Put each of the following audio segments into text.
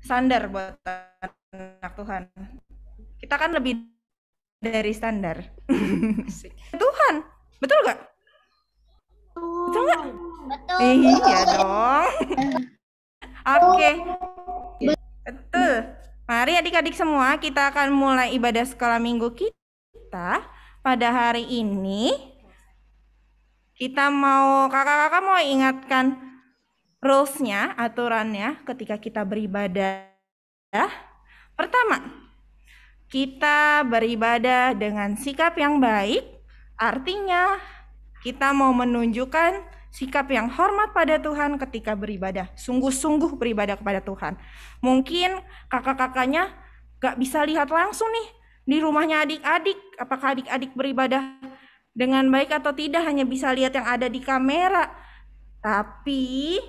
standar buat anak Tuhan. Kita kan lebih dari standar. Tuhan, betul nggak? Betul nggak? Betul. Iya dong. Oke, betul. Mari adik-adik semua, kita akan mulai ibadah sekolah minggu kita. Pada hari ini, kakak-kakak mau ingatkan rules-nya, aturannya ketika kita beribadah. Pertama, kita beribadah dengan sikap yang baik, artinya kita mau menunjukkan sikap yang hormat pada Tuhan ketika beribadah, sungguh-sungguh beribadah kepada Tuhan. Mungkin kakak-kakaknya gak bisa lihat langsung nih di rumahnya adik-adik, apakah adik-adik beribadah dengan baik atau tidak, hanya bisa lihat yang ada di kamera. Tapi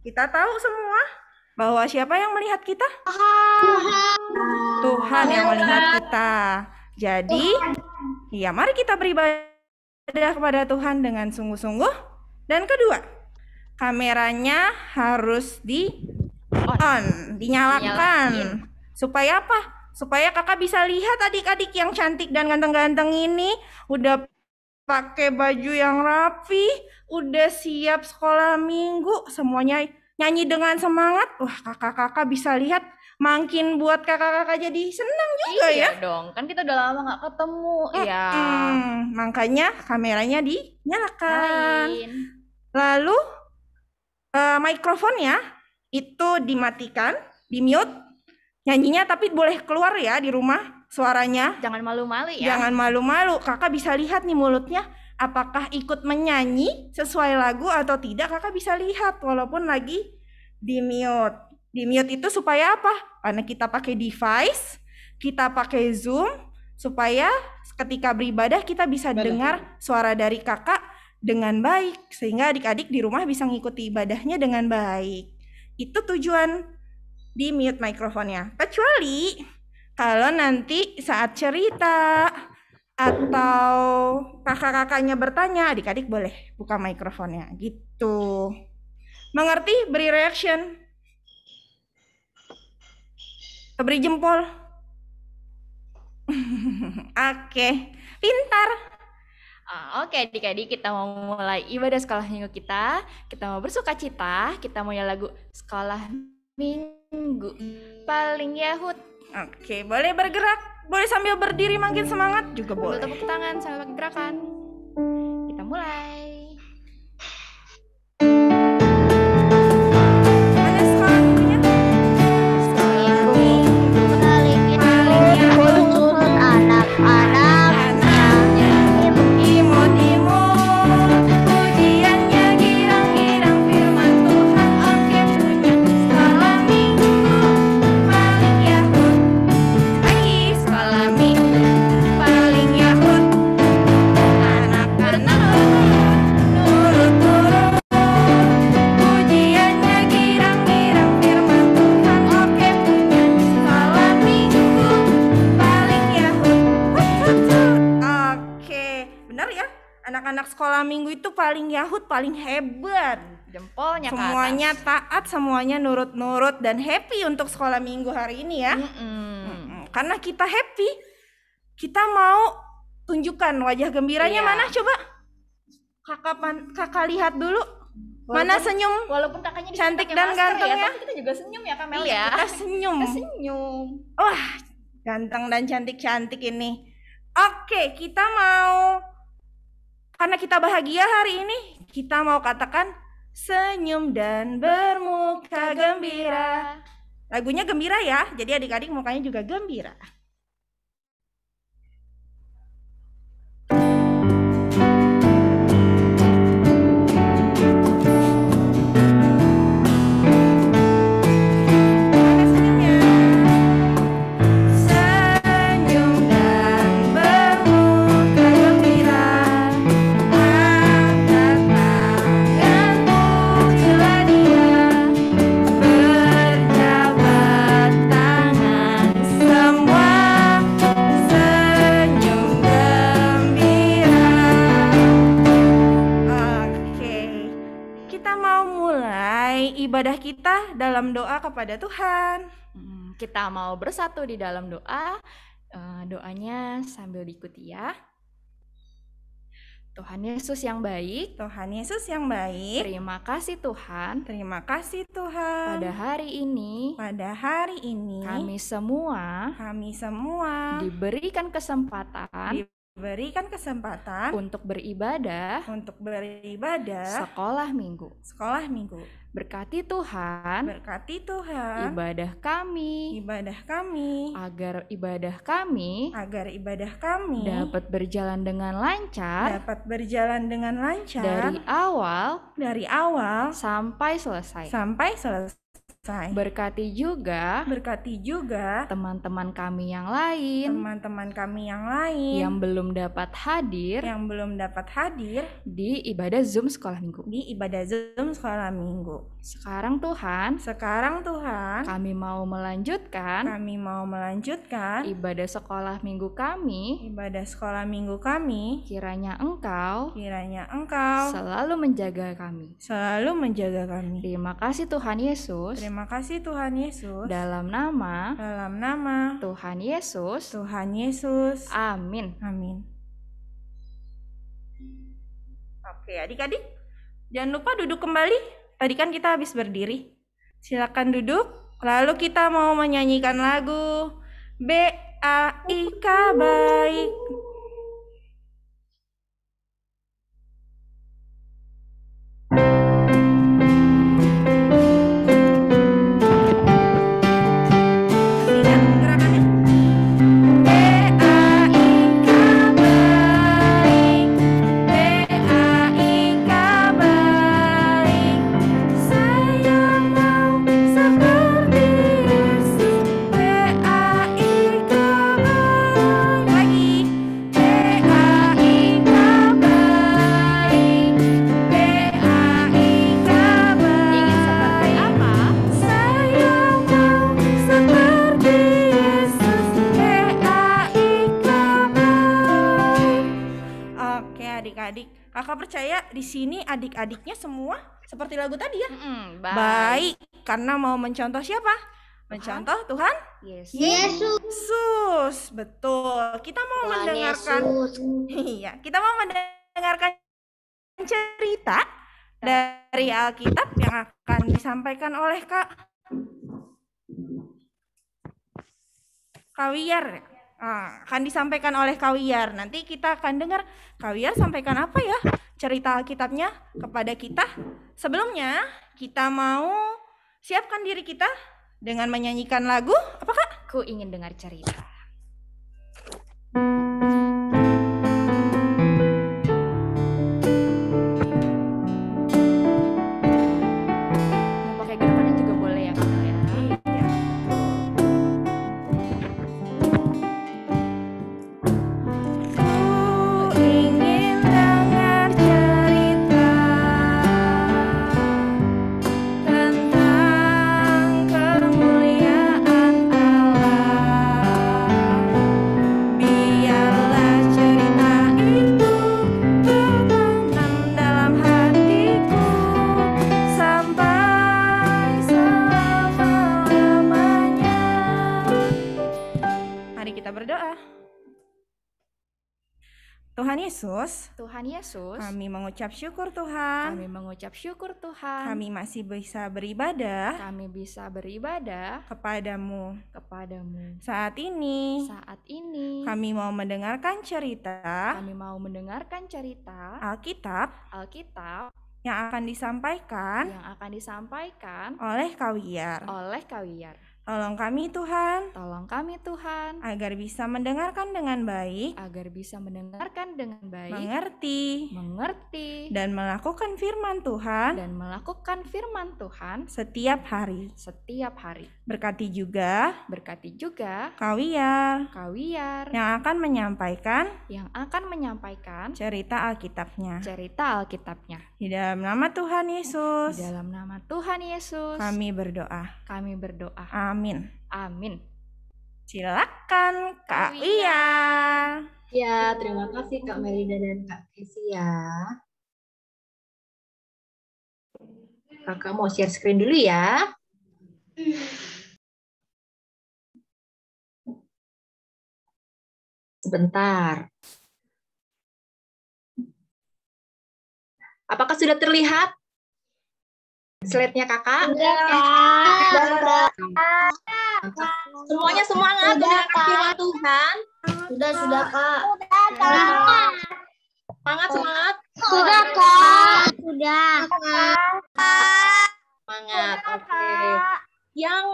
kita tahu semua bahwa siapa yang melihat kita? Tuhan yang melihat kita. Jadi, ya mari kita beribadah kepada Tuhan dengan sungguh-sungguh. Dan kedua, kameranya harus dinyalakan. Supaya apa? Supaya kakak bisa lihat adik-adik yang cantik dan ganteng-ganteng ini udah pakai baju yang rapi, udah siap sekolah minggu, semuanya nyanyi dengan semangat. Wah, kakak-kakak bisa lihat, makin buat kakak-kakak jadi senang juga ya. Iya dong, kan kita udah lama gak ketemu. Iya. Makanya kameranya dinyalakan. Nyalain. Lalu mikrofonnya itu dimatikan, di-mute. Nyanyinya tapi boleh keluar ya di rumah suaranya. Jangan malu-malu ya. Jangan malu-malu. Kakak bisa lihat nih mulutnya, apakah ikut menyanyi sesuai lagu atau tidak, kakak bisa lihat walaupun lagi di-mute. Di-mute itu supaya apa? Karena kita pakai device, kita pakai Zoom, supaya ketika beribadah kita bisa dengar suara dari kakak dengan baik, sehingga adik-adik di rumah bisa ngikuti ibadahnya dengan baik. Itu tujuan di mute mikrofonnya. Kecuali kalau nanti saat cerita atau kakak-kakaknya bertanya, adik-adik boleh buka mikrofonnya gitu. Mengerti? Beri reaction. Beri jempol. Oke, pintar. Oke adik-adik, kita mau mulai ibadah sekolah minggu kita. Kita mau bersuka cita, kita mau lagu sekolah minggu paling Yahud. Oke, boleh bergerak, boleh sambil berdiri makin semangat juga boleh. Tepuk tangan sambil pakai gerakan. Kita mulai. Mana sekolah minggunya? Sekolah minggu paling Yahud anak-anaknya. Imut-imut, pujiannya girang-girang firman Tuhan. Oke, punya sekolah minggu paling Yahud. Lagi sekolah minggu paling Yahud. Anak-anak nurut-nurut, pujiannya girang-girang firman Tuhan. Oke, punya sekolah minggu paling Yahud. Oke, benar ya? Anak-anak sekolah minggu itu paling Yahud, paling hebat. Jempolnya ke Semuanya atas. taat, semuanya nurut-nurut dan happy untuk sekolah minggu hari ini ya. Karena kita happy, kita mau tunjukkan wajah gembiranya. Iya. Mana coba? Kakak lihat dulu. Mana senyum? Walaupun kakaknya di Cantik pakai dan masker ganteng ya. tapi kita juga senyum ya Kamel Iya, ya. kita senyum. Kita senyum. Wah, ganteng dan cantik-cantik ini. Oke, kita mau, karena kita bahagia hari ini, kita mau katakan senyum dan bermuka gembira. Lagunya gembira ya, jadi adik-adik mukanya juga gembira. Mana senyumnya? Senyum dan bermuka gembira, angkat tangan pujilah Dia, berjabat tangan semua ibadah kita dalam doa kepada Tuhan. Kita mau bersatu di dalam doa. Doanya sambil diikuti ya. Tuhan Yesus yang baik, Tuhan Yesus yang baik, terima kasih Tuhan. terima kasih Tuhan. Pada hari ini kami semua diberikan kesempatan untuk beribadah sekolah minggu. Berkati Tuhan ibadah kami, agar ibadah kami dapat berjalan dengan lancar dari awal sampai selesai. Berkati juga teman-teman kami yang lain yang belum dapat hadir di ibadah Zoom sekolah minggu. Sekarang Tuhan, kami mau melanjutkan ibadah sekolah minggu kami. Kiranya Engkau selalu menjaga kami. Terima kasih Tuhan Yesus. Dalam nama Tuhan Yesus. Amin. Oke, adik-adik, jangan lupa duduk kembali. Tadi kan kita habis berdiri. Silakan duduk. Lalu kita mau menyanyikan lagu BAIK baik. Kakak percaya di sini adik-adiknya semua seperti lagu tadi ya. Baik, karena mau mencontoh siapa? Mencontoh Tuhan Yesus. Betul. Kita mau mendengarkan iya, kita mau mendengarkan cerita dari Alkitab yang akan disampaikan oleh Kak Wiyar. Akan disampaikan oleh Kak Wiyar. Nanti kita akan dengar Kak Wiyar sampaikan apa ya cerita Alkitabnya kepada kita. Sebelumnya kita mau siapkan diri kita dengan menyanyikan lagu apa Kak? Ku ingin dengar cerita. Pakai gerakannya juga boleh ya Kak ya. Tuhan Yesus, kami mengucap syukur Tuhan. Kami masih bisa beribadah. Kepadamu. Saat ini. Kami mau mendengarkan cerita. Alkitab. Yang akan disampaikan. Oleh Kak Wiyar. Tolong kami Tuhan, agar bisa mendengarkan dengan baik, mengerti, dan melakukan firman Tuhan, setiap hari. Berkati juga Kak Wiyar, yang akan menyampaikan cerita Alkitabnya. Di dalam nama Tuhan Yesus, kami berdoa. Amin. Silakan Kak Wiyar. Ya, terima kasih Kak Melida dan Kak Kesia. Kakak mau share screen dulu ya. Sebentar. Apakah sudah terlihat slide-nya kakak? Sudah. Semuanya semangat dengan firman Tuhan. Sudah, Kak. Semangat, semangat. Sudah, Kak. Sudah. Semangat, oke. Yang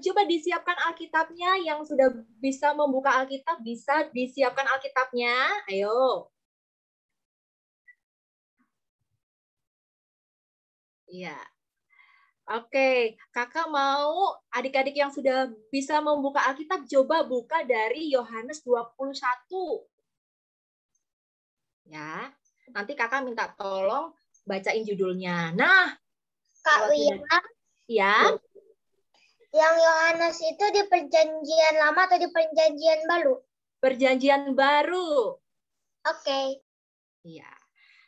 coba disiapkan Alkitabnya, yang sudah bisa membuka Alkitab, bisa disiapkan Alkitabnya. Ayo. Iya. Oke, kakak mau adik-adik yang sudah bisa membuka Alkitab, coba buka dari Yohanes 21. Ya, nanti kakak minta tolong bacain judulnya. Nah, Kak Wia, ya, yang Yohanes itu di perjanjian lama atau di perjanjian baru? perjanjian baru. Oke. Iya.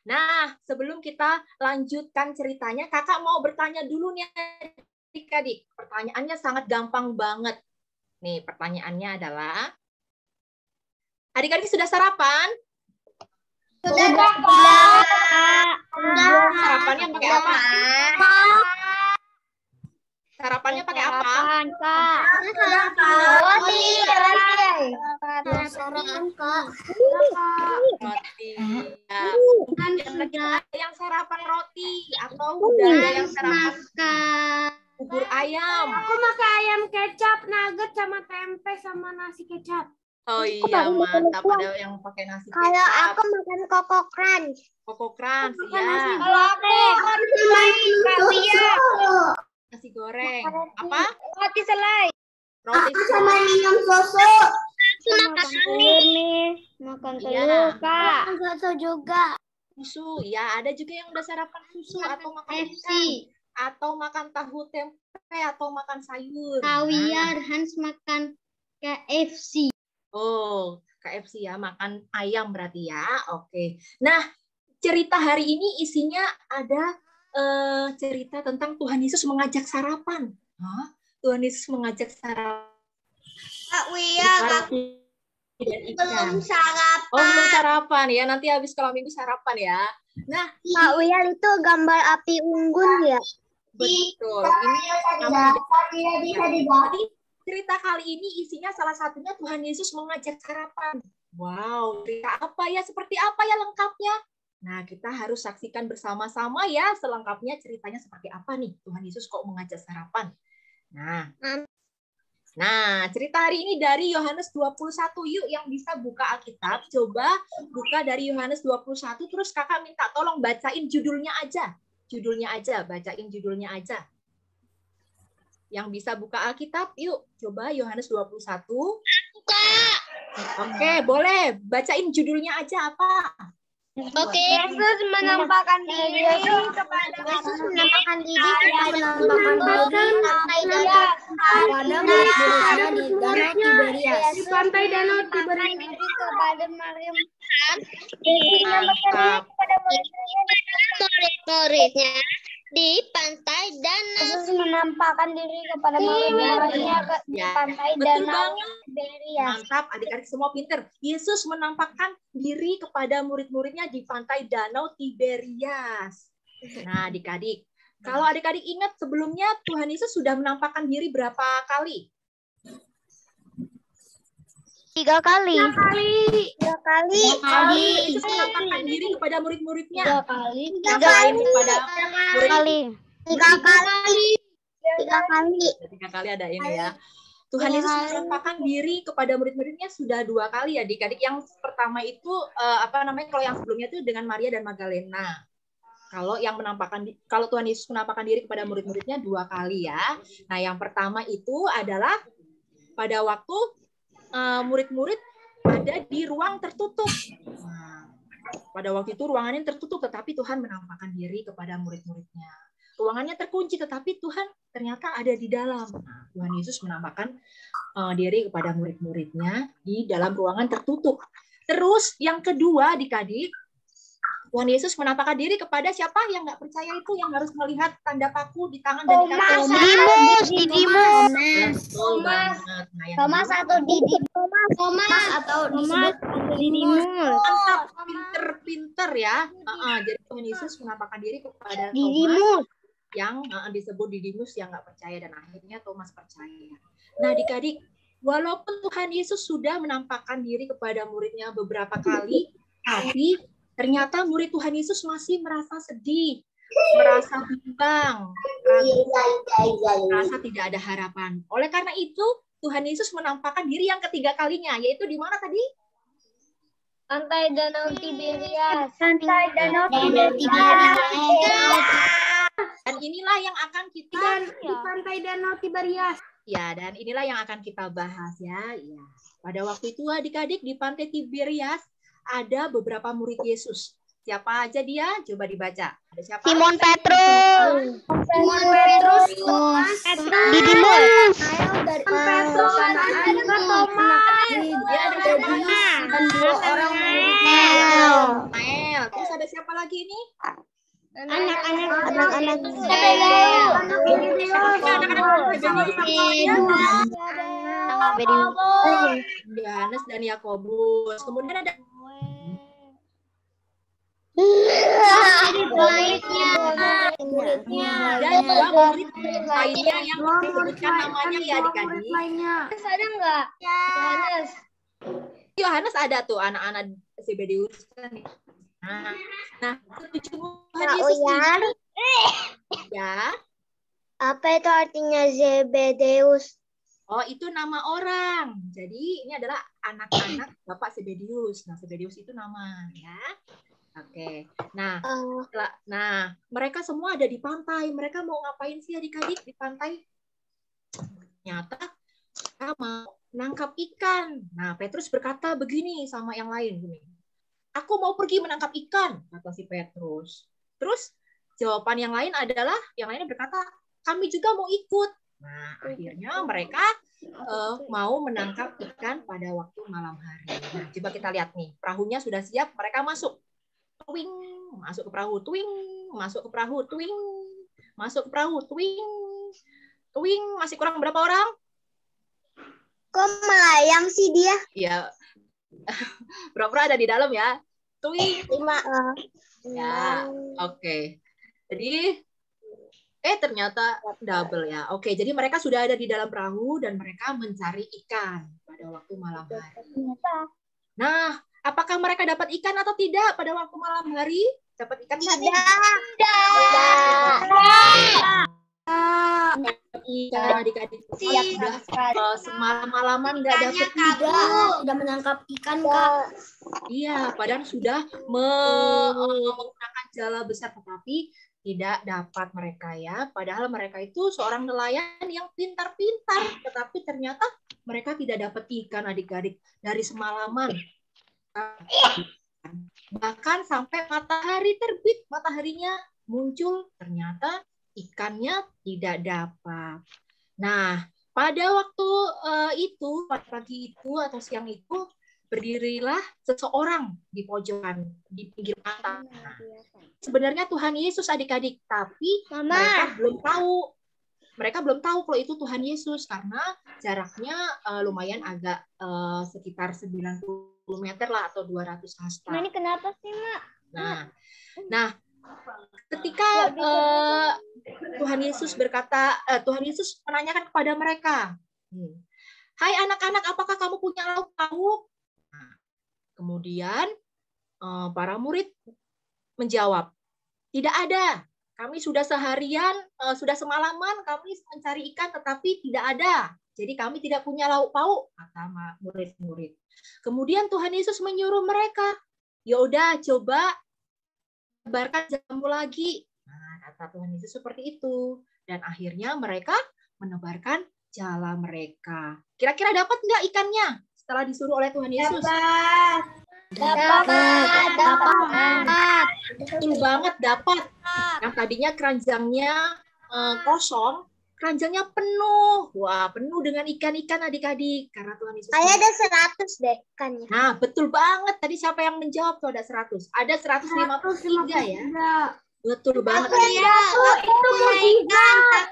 Nah, sebelum kita lanjutkan ceritanya, kakak mau bertanya dulu nih adik-adik. Pertanyaannya sangat gampang banget. Nih, pertanyaannya adalah, adik-adik sudah sarapan? Sudah, Kak. Sarapannya pakai apa? Sarapannya pakai apa? Kak. Roti. Sarapan, Kak. Roti. Ya. Ada yang sarapan roti atau udah ada yang sarapan bubur ayam? Aku makan ayam kecap, nugget sama tempe sama nasi kecap. Oh iya, mantap. Ada yang pakai nasi Kalau kecap. aku makan Koko Crunch. Koko Crunch, Makan iya. nasi Kalau aku Nasi goreng. Apa? roti selai. Roti Sama minum susu. Makan telur nih. Makan Iya. telur, Kak. Makan susu juga. susu. Ya, ada juga yang udah sarapan susu atau makan FC. ikan, atau makan tahu tempe atau makan sayur. Kawiar, Hans makan KFC. Oh, KFC ya, makan ayam berarti ya. Oke. Nah, cerita hari ini isinya ada cerita tentang Tuhan Yesus mengajak sarapan. Hah? Tuhan Yesus mengajak sarapan. Kak Wia, Roti dan ikan. belum sarapan. Oh, belum sarapan ya. Nanti habis kalau minggu sarapan ya. Nah, Kak Wia itu gambar api unggun ya? betul. Ini Tidak bisa dibawa. Jadi cerita kali ini isinya salah satunya Tuhan Yesus mengajak sarapan. Wow, cerita apa ya? Seperti apa ya lengkapnya? Nah, kita harus saksikan bersama-sama ya selengkapnya ceritanya seperti apa nih Tuhan Yesus kok mengajak sarapan. Nah, cerita hari ini dari Yohanes 21. Yuk yang bisa buka Alkitab, coba buka dari Yohanes 21, terus kakak minta tolong bacain judulnya aja. Judulnya aja, bacain judulnya aja. Yang bisa buka Alkitab, yuk coba Yohanes 21. Oke, boleh. Bacain judulnya aja apa? Oke. Yesus menampakkan diri kepada Yesus menampakkan diri kepada di pantai Danau Tiberias. kepada Maryam. Mantap. Murid-muridnya di pantai Danau. Yesus menampakkan diri kepada murid-muridnya di Ya, pantai betul Danau banget. Tiberias. Mantap, adik-adik semua pinter. Yesus menampakkan diri kepada murid-muridnya di pantai Danau Tiberias. Nah, adik-adik, kalau adik-adik ingat sebelumnya Tuhan Yesus sudah menampakkan diri berapa kali? 3 kali. 3 kali. Yesus menampakkan diri kepada murid-muridnya. 3 kali. Yang lain kepada murid. 3 kali. 3 kali. 3 kali ada ini ya. Tuhan Yesus menampakkan diri kepada murid-muridnya sudah 2 kali ya, adik-adik. Yang pertama itu kalau yang sebelumnya itu dengan Maria dan Magdalena. Kalau Tuhan Yesus menampakkan diri kepada murid-muridnya 2 kali ya. Nah, yang pertama itu adalah pada waktu murid-murid ada di ruang tertutup. Nah, pada waktu itu ruangannya tertutup, tetapi Tuhan menampakkan diri kepada murid-muridnya. Ruangannya terkunci, tetapi Tuhan ternyata ada di dalam. Nah, Tuhan Yesus menampakkan diri kepada murid-muridnya di dalam ruangan tertutup. Terus yang kedua, adik-adik, Tuhan Yesus menampakkan diri kepada siapa yang nggak percaya itu, yang harus melihat tanda paku di tangan dan di kaki. Didimus. Betul banget. Nah, yang Thomas atau Didimus. Thomas atau Didimus. mantap, pinter ya. Jadi Tuhan Yesus menampakkan diri kepada Thomas Didimus. yang disebut Didimus yang nggak percaya, dan akhirnya Thomas percaya. Nah, adik-adik, walaupun Tuhan Yesus sudah menampakkan diri kepada muridnya beberapa kali, tapi ternyata murid Tuhan Yesus masih merasa sedih, merasa bimbang, merasa tidak ada harapan. Oleh karena itu, Tuhan Yesus menampakkan diri yang ketiga kalinya, yaitu di mana tadi? Pantai Danau Tiberias. Dan inilah yang akan kita Di Pantai Danau Tiberias. Ya, dan inilah yang akan kita bahas ya. Ya. Pada waktu itu adik-adik di Pantai Tiberias ada beberapa murid Yesus. Siapa aja dia? Coba dibaca. Ada siapa? Simon Petrus. Didimus. Petrus, ada Thomas. Ya, ada Thomas. Dan 2 orang Mel. Terus ada siapa lagi ini? anak-anak Yohanes dan Yakobus. Kemudian ada dan 2 murid lainnya yang disebutkan namanya ya adik-adik. ada nggak? Yohanes. Yohanes ada tuh, anak-anak Zebedeus kan. Nah, 7 Tuhan Yesus ini ya. Apa itu artinya Zebedeus? Oh, itu nama orang. Jadi ini adalah anak-anak Bapak Zebedeus. Nah, Zebedeus itu nama ya. Oke. Nah, mereka semua ada di pantai. Mereka mau ngapain sih adik-adik di pantai? Ternyata mereka mau nangkap ikan. Nah, Petrus berkata begini sama yang lain gini. Aku mau pergi menangkap ikan, kata si Petrus. Terus jawaban yang lain adalah, yang lainnya berkata, kami juga mau ikut. Nah, akhirnya mereka mau menangkap ikan pada waktu malam hari. Nah, coba kita lihat nih, perahunya sudah siap, mereka masuk. Twing, masuk ke perahu, twing, masuk ke perahu, twing, masuk ke perahu, twing, twing. Masih kurang berapa orang? Kok melayang sih dia? Ya, pura-pura ada di dalam ya. Twing. 5. Ya, oke. Jadi, ternyata double ya. Oke, jadi mereka sudah ada di dalam perahu dan mereka mencari ikan pada waktu malam hari. Nah, apakah mereka dapat ikan atau tidak pada waktu malam hari? Dapat ikan tidak? Ikan adik-adik sudah semalam-malaman nggak dapat Sudah menangkap ikan, Kak. Iya, padahal sudah menggunakan jala besar, tetapi tidak dapat mereka ya. Padahal mereka itu seorang nelayan yang pintar-pintar, tetapi ternyata mereka tidak dapat ikan adik-adik dari semalaman. Bahkan sampai matahari terbit, mataharinya muncul, ternyata ikannya tidak dapat. Nah, pada waktu itu, pada pagi itu atau siang itu, berdirilah seseorang di pojokan, di pinggir pantai. Nah, sebenarnya Tuhan Yesus adik-adik, tapi mereka belum tahu. Mereka belum tahu kalau itu Tuhan Yesus karena jaraknya lumayan agak sekitar 90 meter lah atau 200 hasta. Ini kenapa sih, Mak? Nah, ketika Tuhan Yesus berkata, Tuhan Yesus menanyakan kepada mereka, hai anak-anak, apakah kamu punya lauk pauk? Nah, kemudian para murid menjawab, tidak ada. Kami sudah seharian, sudah semalaman kami mencari ikan, tetapi tidak ada. Jadi kami tidak punya lauk pauk, kata murid-murid. Kemudian Tuhan Yesus menyuruh mereka, ya udah coba tebarkan jambu lagi. Nah, kata Tuhan Yesus seperti itu. Dan akhirnya mereka menebarkan jala mereka. Kira-kira dapat nggak ikannya setelah disuruh oleh Tuhan Yesus? Dapat. Betul banget, dapat. Yang tadinya keranjangnya kosong, keranjangnya penuh. Wah, penuh dengan ikan-ikan adik-adik. Karena Tuhan Yesus. Kayak ada 100 deh ikannya. Nah, betul banget. Tadi siapa yang menjawab tuh ada 100? Ada 153 ya. Betul banget. Ya, itu mujizat.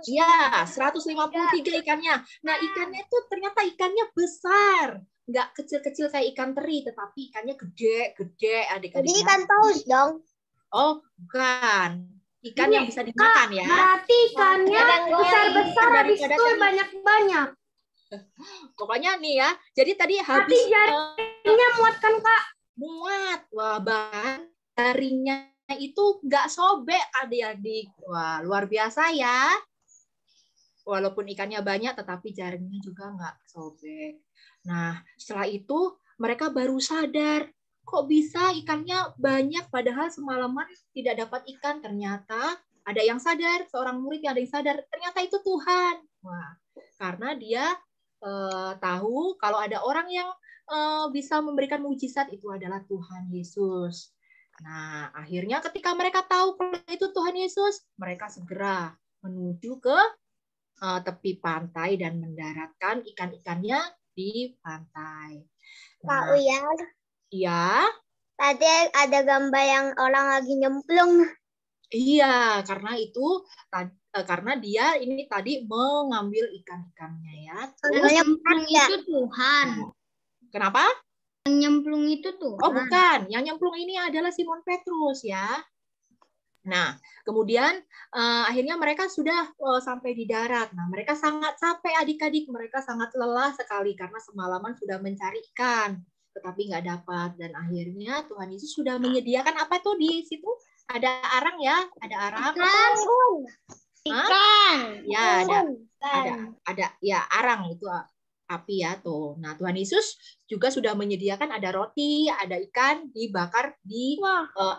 Ya, 153 ikannya. Nah, ikannya itu ternyata ikannya besar. Nggak kecil-kecil kayak ikan teri, tetapi ikannya gede-gede adik-adik. Jadi ikan paus dong. Oh, bukan. Ikan yang bisa dimakan ya. Berarti ikannya besar-besar, habis Daripada itu tadi. banyak-banyak. Pokoknya nih ya. Jadi tadi habis Tapi jarinya muat kan, Kak? muat. Wah, bahkan taringnya itu nggak sobek adik-adik. Wah, luar biasa ya. Walaupun ikannya banyak, tetapi jaringnya juga nggak sobek. Nah, setelah itu mereka baru sadar, kok bisa ikannya banyak padahal semalaman tidak dapat ikan. Ternyata ada yang sadar, seorang murid yang ada yang sadar, ternyata itu Tuhan. Wah, karena dia tahu kalau ada orang yang bisa memberikan mujizat itu adalah Tuhan Yesus. Nah, akhirnya ketika mereka tahu kalau itu Tuhan Yesus, mereka segera menuju ke tepi pantai dan mendaratkan ikan-ikannya di pantai. Kak Nah, Uyar, iya, tadi ada gambar yang orang lagi nyemplung. iya, karena itu karena dia ini tadi mengambil ikan-ikannya ya. Terus, Nyemplung itu Tuhan. kenapa? Yang nyemplung itu Tuhan. Oh, bukan. Yang nyemplung ini adalah Simon Petrus ya. Nah, kemudian akhirnya mereka sudah sampai di darat. Nah, mereka sangat capek adik-adik. Mereka sangat lelah sekali karena semalaman sudah mencari ikan, tetapi nggak dapat. Dan akhirnya Tuhan Yesus sudah menyediakan apa tuh di situ? Ada arang ya? Ada arang? Ikan. Ya, ada ya arang itu api ya tuh. Nah, Tuhan Yesus juga sudah menyediakan ada roti, ada ikan dibakar di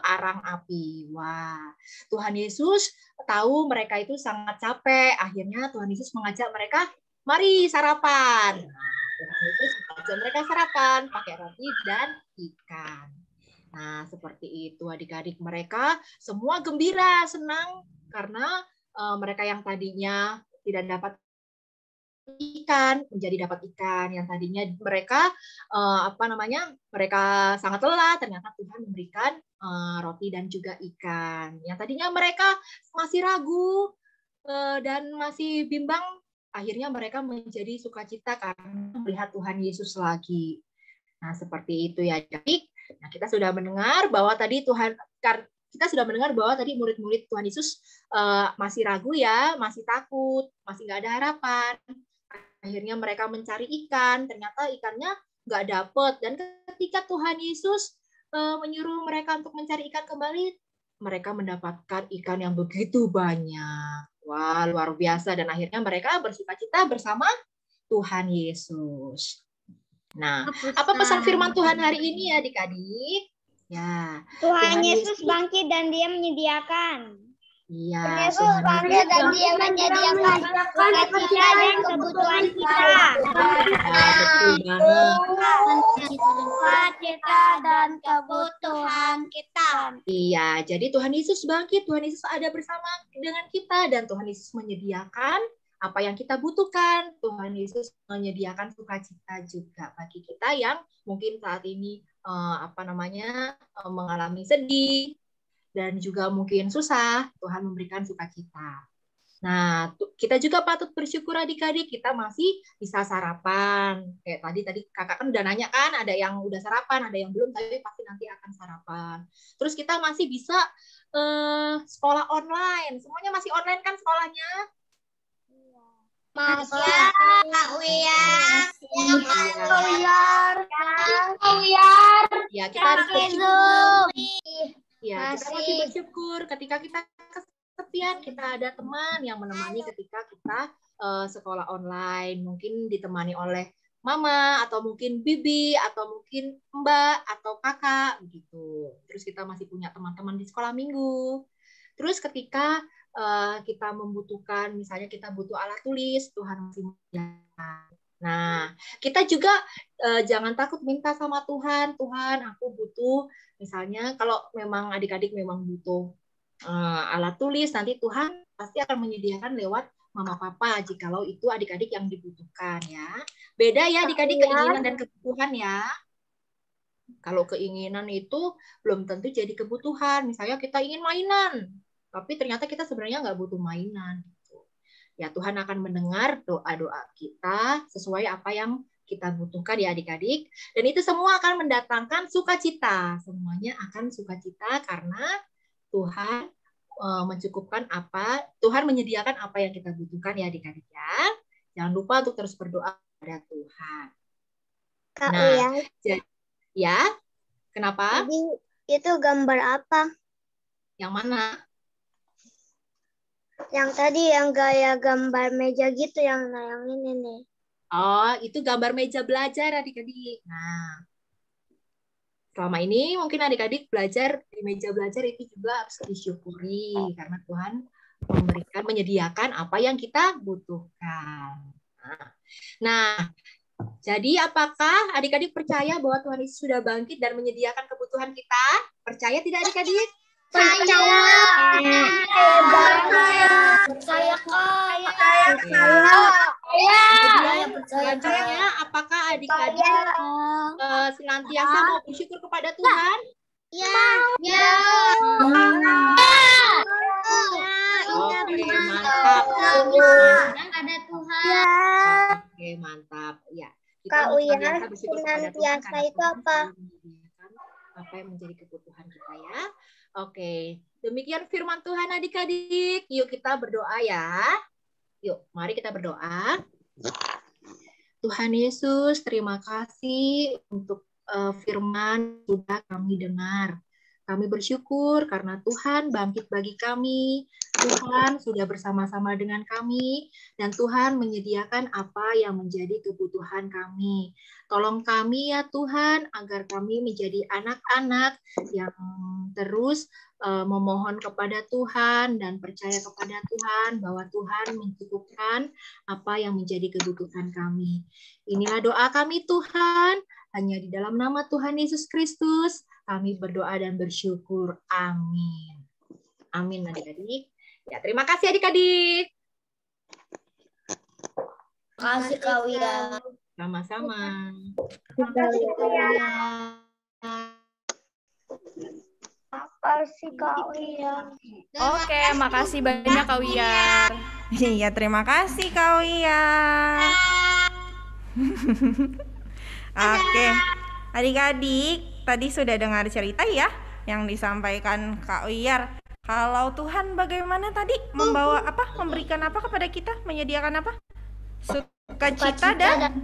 arang api. Wah, Tuhan Yesus tahu mereka itu sangat capek. Akhirnya Tuhan Yesus mengajak mereka, mari sarapan. Nah, Tuhan Yesus mengajak mereka sarapan pakai roti dan ikan. Nah, seperti itu adik-adik, mereka semua gembira, senang karena mereka yang tadinya tidak dapat ikan menjadi dapat ikan, yang tadinya mereka mereka sangat lelah, ternyata Tuhan memberikan roti dan juga ikan. Yang tadinya mereka masih ragu dan masih bimbang, akhirnya mereka menjadi sukacita karena melihat Tuhan Yesus lagi. Nah, seperti itu ya. Jadi, nah kita sudah mendengar bahwa tadi murid-murid Tuhan Yesus masih ragu ya, masih takut, masih nggak ada harapan. Akhirnya mereka mencari ikan, ternyata ikannya nggak dapet. Dan ketika Tuhan Yesus menyuruh mereka untuk mencari ikan kembali, mereka mendapatkan ikan yang begitu banyak. Wah, luar biasa. Dan akhirnya mereka bersukacita bersama Tuhan Yesus. Nah, apa pesan firman Tuhan hari ini ya adik-adik? Ya, Tuhan Yesus bangkit dan dia menyediakan. Iya, Yesus bangkit dan dia menyediakan sukacita dan kebutuhan kita. betul banget. Sukacita dan kebutuhan kita. Iya, jadi Tuhan Yesus bangkit, Tuhan Yesus ada bersama dengan kita, dan Tuhan Yesus menyediakan apa yang kita butuhkan. Tuhan Yesus menyediakan sukacita juga bagi kita yang mungkin saat ini mengalami sedih dan juga mungkin susah. Tuhan memberikan sukacita. Nah, kita juga patut bersyukur adik-adik, kita masih bisa sarapan. Kayak tadi kakak kan udah nanya kan, ada yang udah sarapan, ada yang belum, tapi pasti nanti akan sarapan. Terus kita masih bisa sekolah online. Semuanya masih online kan sekolahnya? Kak Uyar. Ya, kita harus bersyukur. Ya, kita masih bersyukur ketika kita kesepian, kita ada teman yang menemani ketika kita sekolah online. Mungkin ditemani oleh mama, atau mungkin bibi, atau mungkin mbak, atau kakak, begitu. Terus kita masih punya teman-teman di sekolah minggu. Terus ketika kita membutuhkan, misalnya kita butuh alat tulis, Tuhan masih menyediakan. Nah, kita juga jangan takut minta sama Tuhan. Tuhan, aku butuh, misalnya kalau memang adik-adik memang butuh alat tulis, nanti Tuhan pasti akan menyediakan lewat mama papa jikalau itu adik-adik yang dibutuhkan ya. Beda ya adik-adik keinginan dan kebutuhan ya. Kalau keinginan itu belum tentu jadi kebutuhan. Misalnya kita ingin mainan, tapi ternyata kita sebenarnya nggak butuh mainan. Ya Tuhan akan mendengar doa-doa kita sesuai apa yang kita butuhkan ya adik-adik. Dan itu semua akan mendatangkan sukacita. Semuanya akan sukacita karena Tuhan mencukupkan Tuhan menyediakan apa yang kita butuhkan ya adik-adik ya. Jangan lupa untuk terus berdoa kepada Tuhan. Kak Nah, Uya, ya, kenapa? tadi itu gambar apa? Yang mana? Yang tadi yang gaya gambar meja gitu yang ini nih. Oh, itu gambar meja belajar adik-adik. Nah, selama ini mungkin adik-adik belajar di meja belajar itu juga harus disyukuri karena Tuhan menyediakan apa yang kita butuhkan. Nah, jadi apakah adik-adik percaya bahwa Tuhan Yesus sudah bangkit dan menyediakan kebutuhan kita? Percaya tidak adik-adik? Percaya. Percaya Kak. Selanjutnya, apakah adik-adik senantiasa mau bersyukur kepada Tuhan? Ya. Ya. Oke, mantap. Ada Tuhan. Oke, mantap. Ya, Kak Uya, senantiasa bersyukur kepada Tuhan senantiasa karena itu Tuhan apa? selalu menyediakan apa yang menjadi kebutuhan kita ya. Oke, demikian firman Tuhan adik-adik. Yuk kita berdoa ya. Yuk, mari kita berdoa. Tuhan Yesus, terima kasih untuk firman sudah kami dengar. Kami bersyukur karena Tuhan bangkit bagi kami. Tuhan sudah bersama-sama dengan kami. Dan Tuhan menyediakan apa yang menjadi kebutuhan kami. Tolong kami ya Tuhan, agar kami menjadi anak-anak yang terus memohon kepada Tuhan dan percaya kepada Tuhan bahwa Tuhan mencukupkan apa yang menjadi kebutuhan kami. Inilah doa kami Tuhan, hanya di dalam nama Tuhan Yesus Kristus kami berdoa dan bersyukur. Amin. Amin adik-adik. Ya, terima kasih adik-adik. Kasih Kak Uya. Sama-sama. Makasih Kak Uya. Oke, makasih banyak Kak Wiyar. Iya, terima kasih Kak Wiyar. Oke, adik-adik, tadi sudah dengar cerita ya yang disampaikan Kak Wiyar. Kalau Tuhan bagaimana tadi membawa apa, memberikan apa kepada kita, menyediakan apa? Sukacita dan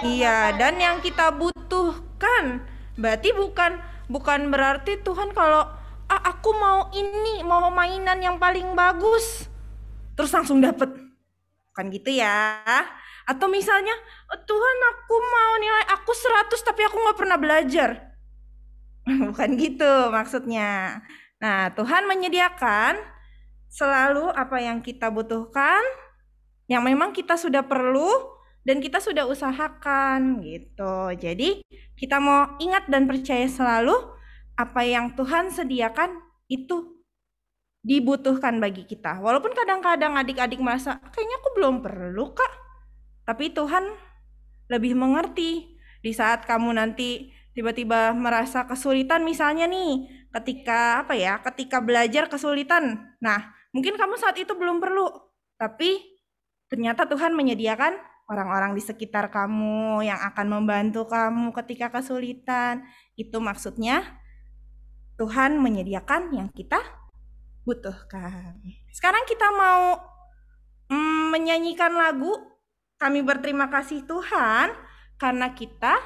iya, dan yang kita butuhkan. Berarti bukan berarti Tuhan kalau aku mau ini, mau mainan yang paling bagus, terus langsung dapet. Kan gitu ya. Atau misalnya, Tuhan aku mau nilai aku 100 tapi aku nggak pernah belajar. Bukan gitu maksudnya. Nah, Tuhan menyediakan selalu apa yang kita butuhkan, yang memang kita sudah perlu dan kita sudah usahakan gitu. Jadi kita mau ingat dan percaya selalu apa yang Tuhan sediakan itu dibutuhkan bagi kita. Walaupun kadang-kadang adik-adik merasa kayaknya aku belum perlu Kak. Tapi Tuhan lebih mengerti di saat kamu nanti tiba-tiba merasa kesulitan misalnya nih, ketika belajar kesulitan. Nah, mungkin kamu saat itu belum perlu, tapi ternyata Tuhan menyediakan orang-orang di sekitar kamu yang akan membantu kamu ketika kesulitan. Itu maksudnya Tuhan menyediakan yang kita butuhkan. Sekarang kita mau menyanyikan lagu Kami Berterima Kasih Tuhan karena kita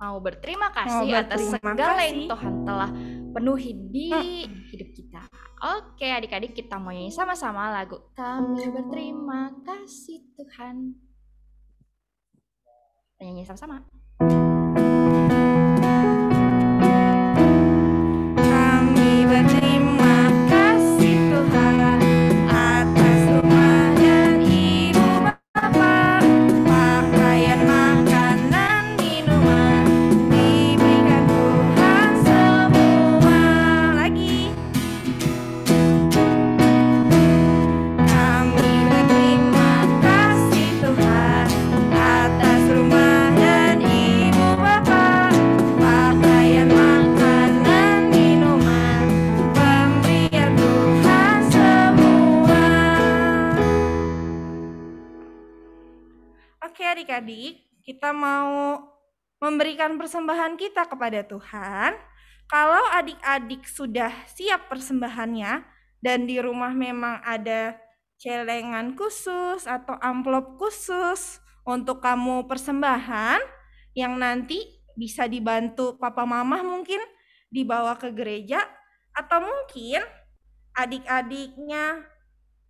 Mau berterima kasih atas segala yang Tuhan telah penuhi di hidup kita. Oke, adik-adik, kita mau nyanyi sama-sama lagu Kami Berterima Kasih Tuhan. Nyanyi sama-sama. Kami berterima kasih Tuhan atas rumah dan ibu bapa. adik-adik, kita mau memberikan persembahan kita kepada Tuhan. Kalau adik-adik sudah siap persembahannya dan di rumah memang ada celengan khusus atau amplop khusus untuk kamu persembahan yang nanti bisa dibantu papa mama mungkin dibawa ke gereja, atau mungkin adik-adiknya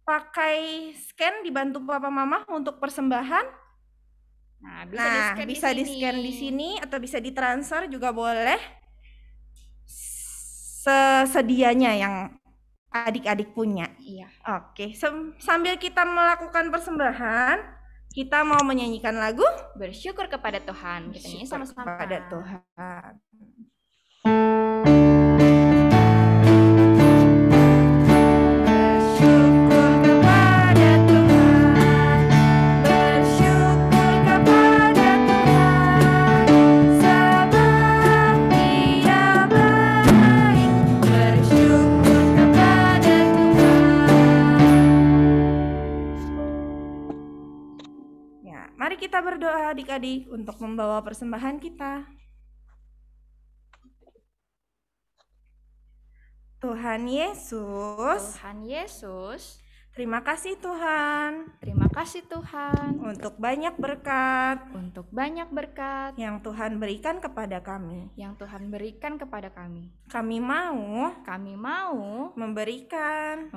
pakai scan dibantu papa mama untuk persembahan. Nah, bisa di-scan di sini atau bisa ditransfer juga boleh. Sesedianya yang adik-adik punya. Iya. Oke, sambil kita melakukan persembahan, kita mau menyanyikan lagu Bersyukur kepada Tuhan. Kita nyanyi sama-sama. Kepada Tuhan. Mari kita berdoa adik-adik untuk membawa persembahan kita. Tuhan Yesus, terima kasih Tuhan. Terima kasih Tuhan untuk banyak berkat. Untuk banyak berkat yang Tuhan berikan kepada kami. Yang Tuhan berikan kepada kami. Kami mau memberikan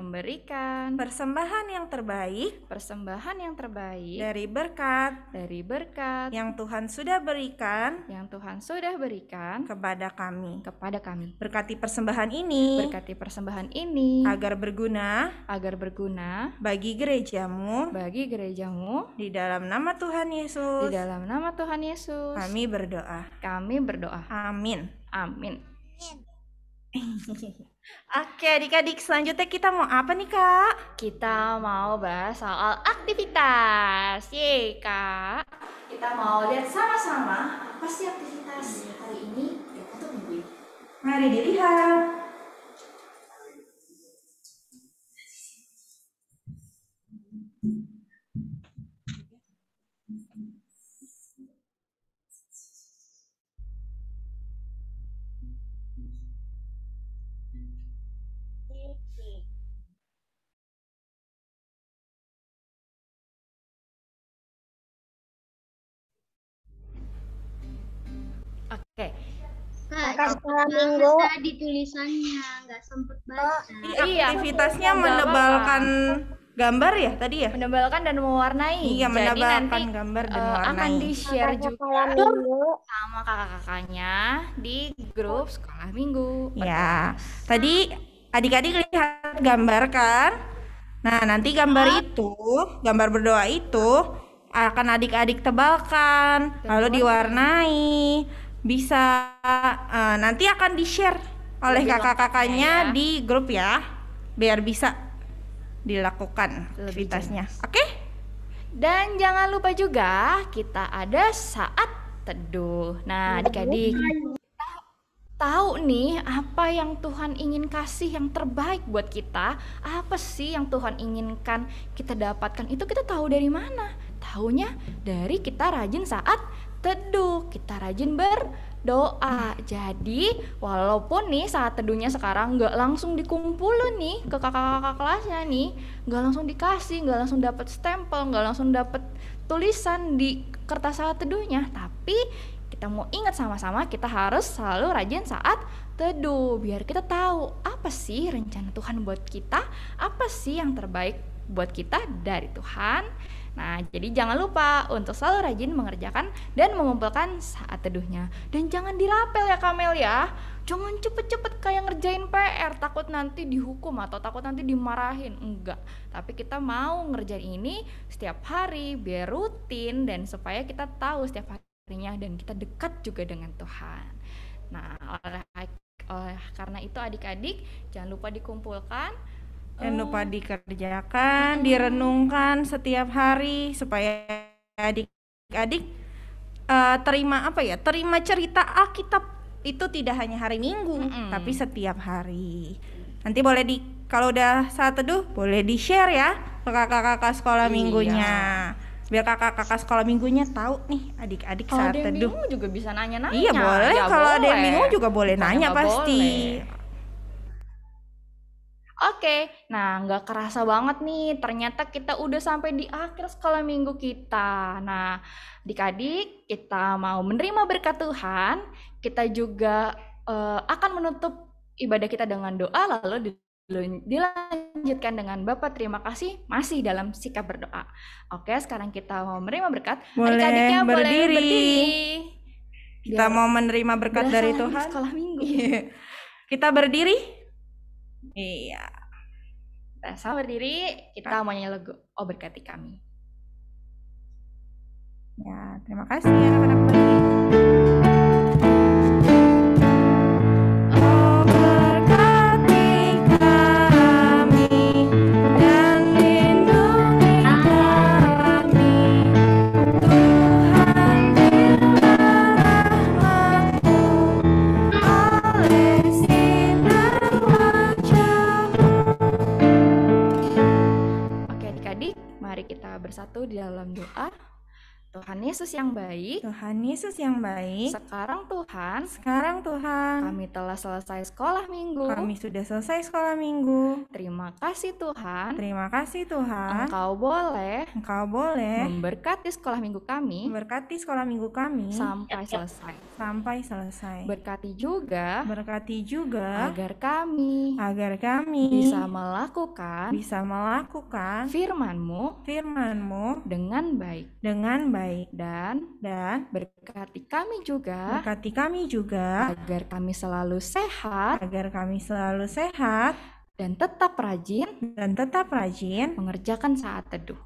persembahan yang terbaik. Persembahan yang terbaik dari berkat yang Tuhan sudah berikan. Kepada kami. Berkati persembahan ini. Agar berguna bagi gerejamu. Di dalam nama Tuhan Yesus. Kami berdoa. Amin. Oke adik-adik, selanjutnya kita mau apa nih Kak? Kita mau bahas soal aktivitas. Yeay Kak. Kita mau lihat sama-sama apa sih aktivitas hari ini untuk minggu ini. Mari dilihat. Oke. Sekolah minggu tadi tulisannya nggak sempet baca. Aktivitasnya menebalkan gambar ya tadi ya? Menebalkan dan mewarnai. Iya, menebalkan gambar dan mewarnai. Akan di-share juga sama kakak-kakaknya di grup sekolah minggu. Ya, tadi adik-adik lihat gambar kan? Nah, nanti gambar berdoa itu akan adik-adik tebalkan, lalu diwarnai. Bisa nanti akan di-share oleh kakak-kakaknya di grup ya, biar bisa dilakukan aktivitasnya. Oke? Dan jangan lupa juga kita ada saat teduh. Nah, adik-adik, kita tahu nih apa yang Tuhan ingin kasih yang terbaik buat kita. Apa sih yang Tuhan inginkan kita dapatkan? Itu kita tahu dari mana? Taunya dari kita rajin saat teduh, kita rajin berdoa. Jadi walaupun nih saat teduhnya sekarang nggak langsung dikumpulin nih ke kakak-kakak kelasnya nih, nggak langsung dikasih, nggak langsung dapat stempel, nggak langsung dapat tulisan di kertas saat teduhnya, tapi kita mau ingat sama-sama kita harus selalu rajin saat teduh biar kita tahu apa sih rencana Tuhan buat kita, apa sih yang terbaik buat kita dari Tuhan. Nah, jadi jangan lupa untuk selalu rajin mengerjakan dan mengumpulkan saat teduhnya. Dan jangan dirapel ya Kamel ya. Jangan cepet-cepet kayak ngerjain PR, takut nanti dihukum atau takut nanti dimarahin. Enggak, tapi kita mau ngerjain ini setiap hari biar rutin dan supaya kita tahu setiap harinya dan kita dekat juga dengan Tuhan. Nah, oleh karena itu adik-adik jangan lupa dikumpulkan. Jangan lupa dikerjakan, direnungkan setiap hari supaya adik-adik terima cerita Alkitab itu tidak hanya hari Minggu, tapi setiap hari. Nanti boleh kalau udah saat teduh boleh di-share ya ke kakak-kakak sekolah minggunya, Biar kakak-kakak sekolah minggunya tahu nih adik-adik Kalau saat ada yang teduh. bingung juga bisa nanya-nanya. Iya boleh, Ya, kalau ada yang boleh. bingung juga boleh Bukannya nanya nggak pasti. boleh. Oke, nah nggak kerasa banget nih, ternyata kita udah sampai di akhir sekolah minggu kita. Nah, adik-adik, kita mau menerima berkat Tuhan, kita juga akan menutup ibadah kita dengan doa, lalu dilanjutkan dengan Bapak terima kasih masih dalam sikap berdoa. Oke, sekarang kita mau menerima berkat. Boleh Adik-adiknya boleh berdiri. berdiri. Kita mau menerima berkat Berasa dari lagi Tuhan. sekolah minggu. Kita berdiri. Iya. Sama berdiri, kita mau nyanyi lagu Oh Berkati Kami. Ya, terima kasih anak-anak berdiri. Oh berkati kami dan lindungi kami, Tuhan bila rahmat-Mu oleh sinar wajah-Mu. Oke adik-adik, mari kita bersatu di dalam doa. Tuhan Yesus yang baik, Tuhan Yesus yang baik, sekarang Tuhan, kami telah selesai sekolah minggu. kami sudah selesai sekolah minggu. Terima kasih Tuhan, Terima kasih Tuhan, Engkau boleh Engkau boleh memberkati sekolah minggu kami memberkati sekolah minggu kami sampai selesai. sampai selesai. Berkati juga Berkati juga agar kami agar kami bisa melakukan firman-Mu firman-Mu dengan baik. Dan dan berkati kami juga berkati kami juga agar kami selalu sehat dan tetap rajin mengerjakan saat teduh.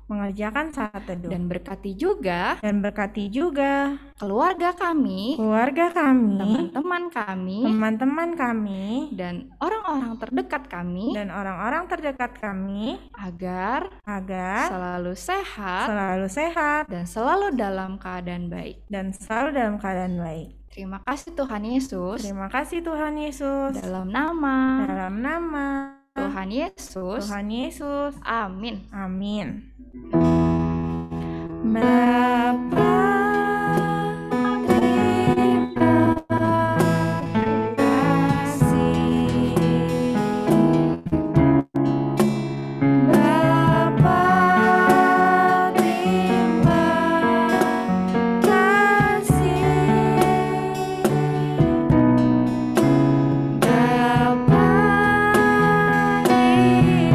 Dan berkati juga keluarga kami, teman-teman kami, dan orang-orang terdekat kami agar selalu sehat dan selalu dalam keadaan baik. Terima kasih Tuhan Yesus. Terima kasih Tuhan Yesus. Dalam nama Dalam nama Tuhan Yesus. Amin. Amin. Bapa, terima kasih. Bapa, terima kasih. Bapa di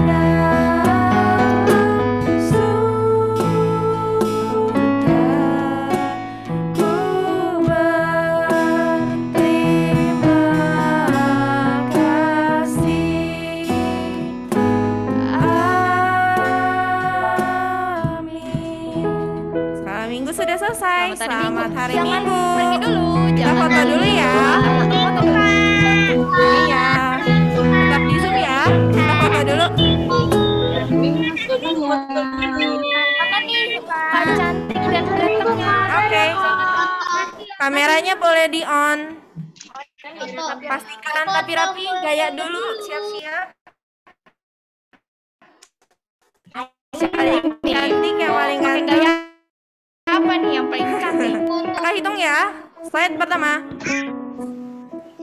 dalam surga, ku berterima kasih. Amin. Sekolah minggu sudah selesai. Selamat hari Jangan Minggu. pergi dulu. Kita Jangan foto dulu ya. Foto dulu. Iya. Tetap di Zoom ya. Kita foto dulu. Mana nih Pak cantik dan gantengnya? Oke. Kameranya boleh di on. Pastikan rapi-rapi, gaya dulu, siap-siap. Yang paling cantik, yang paling Pakai ganteng. gaya apa nih yang paling cantik? Kita hitung ya. Slide pertama.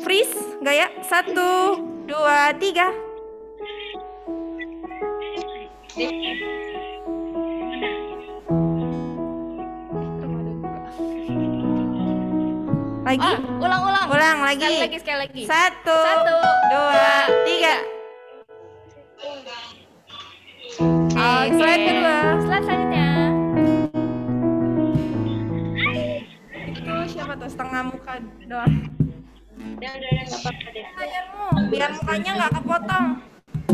Freeze, gaya 1, 2, 3. Lagi, Ulang. ulang lagi. Sekali lagi. 1, 2, 3. Oke. Slide kedua. Slide selanjutnya. Itu siapa tuh setengah muka doang. Layarmu, biar mukanya nggak kepotong.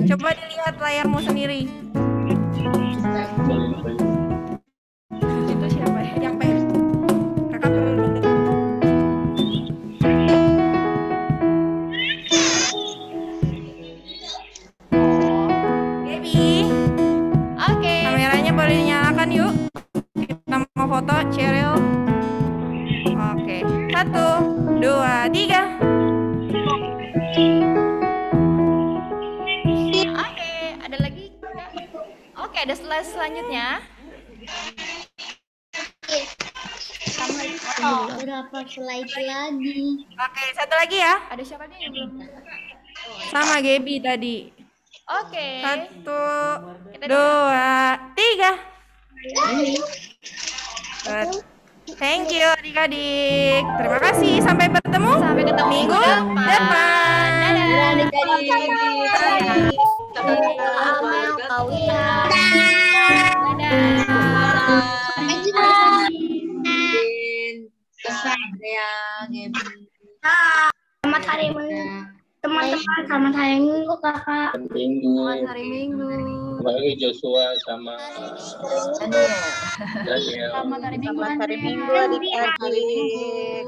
Coba dilihat layarmu sendiri. Itu siapa ya? Yang pengen. Kakak perlu dulu. Baby, Oke. kameranya boleh dinyalakan yuk. Kita mau foto Cheryl. Oke, 1, 2, 3. Oke, ada lagi? Oke, ada slide selanjutnya. Berapa slide lagi? Oke, satu lagi ya. Ada siapa nih yang belum? Sama Gaby tadi. Oke. 1, Kita 2, 3. Thank you adik-adik. Terima kasih. Sampai bertemu. Sampai ketemu minggu depan. Dadah. Adik-adik. Selamat hari Minggu. Teman-teman, selamat hari Minggu, Kakak. Minggu. Selamat hari Minggu. Bagi Joshua sama Daniel. Selamat hari Minggu. Selamat hari Minggu adik-adik.